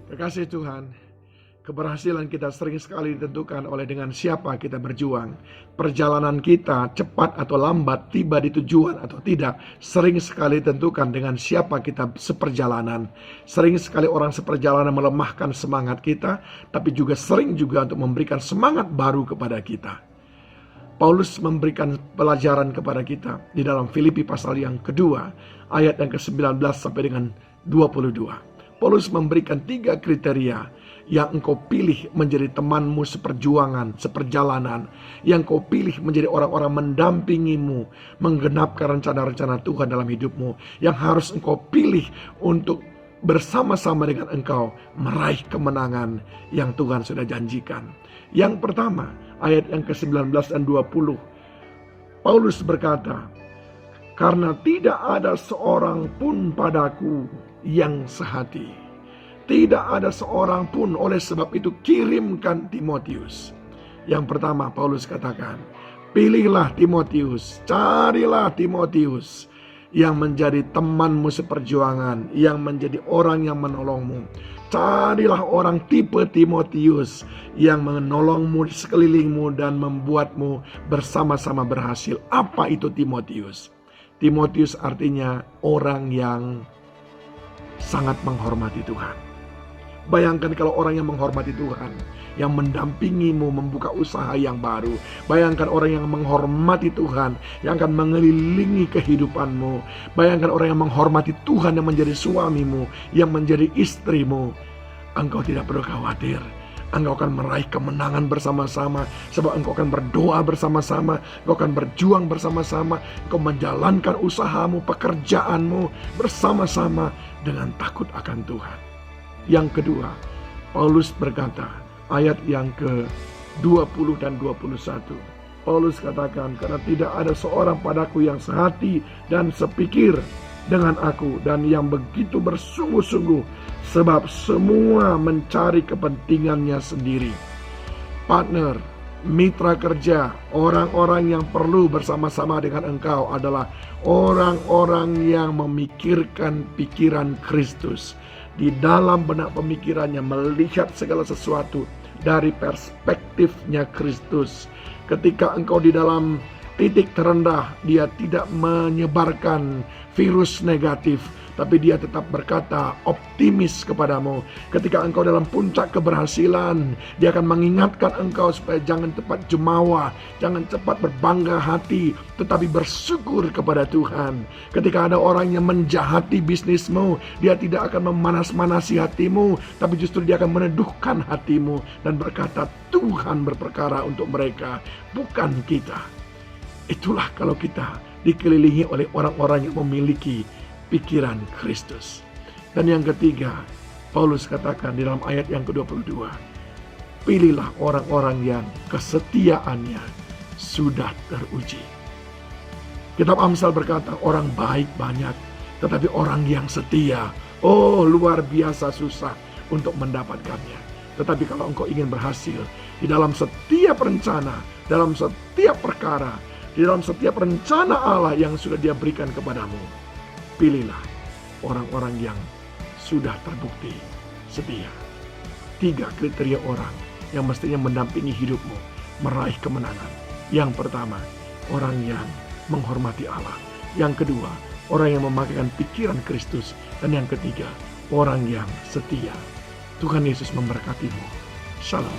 Terkasih Tuhan, keberhasilan kita sering sekali ditentukan oleh dengan siapa kita berjuang. Perjalanan kita cepat atau lambat, tiba di tujuan atau tidak, sering sekali ditentukan dengan siapa kita seperjalanan. Sering sekali orang seperjalanan melemahkan semangat kita, tapi juga sering juga untuk memberikan semangat baru kepada kita. Paulus memberikan pelajaran kepada kita di dalam Filipi pasal yang kedua, ayat yang ke-19 sampai dengan 22. Paulus memberikan 3 kriteria yang engkau pilih menjadi temanmu seperjuangan, seperjalanan. Yang kau pilih menjadi orang-orang mendampingimu, menggenapkan rencana-rencana Tuhan dalam hidupmu. Yang harus engkau pilih untuk bersama-sama dengan engkau meraih kemenangan yang Tuhan sudah janjikan. Yang pertama, ayat yang ke-19 dan 20. Paulus berkata, "Karena tidak ada seorang pun padaku yang sehati. Tidak ada seorang pun, oleh sebab itu kirimkan Timotius." Yang pertama Paulus katakan, pilihlah Timotius, carilah Timotius yang menjadi temanmu seperjuangan, yang menjadi orang yang menolongmu. Carilah orang tipe Timotius yang menolongmu di sekelilingmu dan membuatmu bersama-sama berhasil. Apa itu Timotius? Timotius artinya orang yang sangat menghormati Tuhan. Bayangkan kalau orang yang menghormati Tuhan, yang mendampingimu membuka usaha yang baru. Bayangkan orang yang menghormati Tuhan, yang akan mengelilingi kehidupanmu. Bayangkan orang yang menghormati Tuhan, yang menjadi suamimu, yang menjadi istrimu. Engkau tidak perlu khawatir. Engkau akan meraih kemenangan bersama-sama, sebab engkau akan berdoa bersama-sama, engkau akan berjuang bersama-sama, engkau menjalankan usahamu, pekerjaanmu bersama-sama dengan takut akan Tuhan. Yang kedua, Paulus berkata, ayat yang ke-20 dan 21. Paulus katakan, "Karena tidak ada seorang padaku yang sehati dan sepikir dengan aku, dan yang begitu bersungguh-sungguh, sebab semua mencari kepentingannya sendiri." Partner, mitra kerja, orang-orang yang perlu bersama-sama dengan engkau adalah orang-orang yang memikirkan pikiran Kristus. Di dalam benak pemikirannya melihat segala sesuatu dari perspektifnya Kristus. Ketika engkau di dalam titik terendah, dia tidak menyebarkan virus negatif, tapi dia tetap berkata optimis kepadamu. Ketika engkau dalam puncak keberhasilan, dia akan mengingatkan engkau supaya jangan cepat jumawa, jangan cepat berbangga hati, tetapi bersyukur kepada Tuhan. Ketika ada orang yang menjahati bisnismu, dia tidak akan memanas-manasi hatimu, tapi justru dia akan meneduhkan hatimu dan berkata, Tuhan berperkara untuk mereka, bukan kita. Itulah kalau kita dikelilingi oleh orang-orang yang memiliki pikiran Kristus. Dan yang ketiga, Paulus katakan di dalam ayat yang ke-22, pilihlah orang-orang yang kesetiaannya sudah teruji. Kitab Amsal berkata, orang baik banyak, tetapi orang yang setia, luar biasa susah untuk mendapatkannya. Tetapi kalau engkau ingin berhasil di dalam setiap rencana, dalam setiap perkara, di dalam setiap rencana Allah yang sudah Dia berikan kepadamu, pilihlah orang-orang yang sudah terbukti setia. 3 kriteria orang yang mestinya mendampingi hidupmu meraih kemenangan. Yang pertama, orang yang menghormati Allah. Yang kedua, orang yang memakaikan pikiran Kristus. Dan yang ketiga, orang yang setia. Tuhan Yesus memberkatimu. Shalom.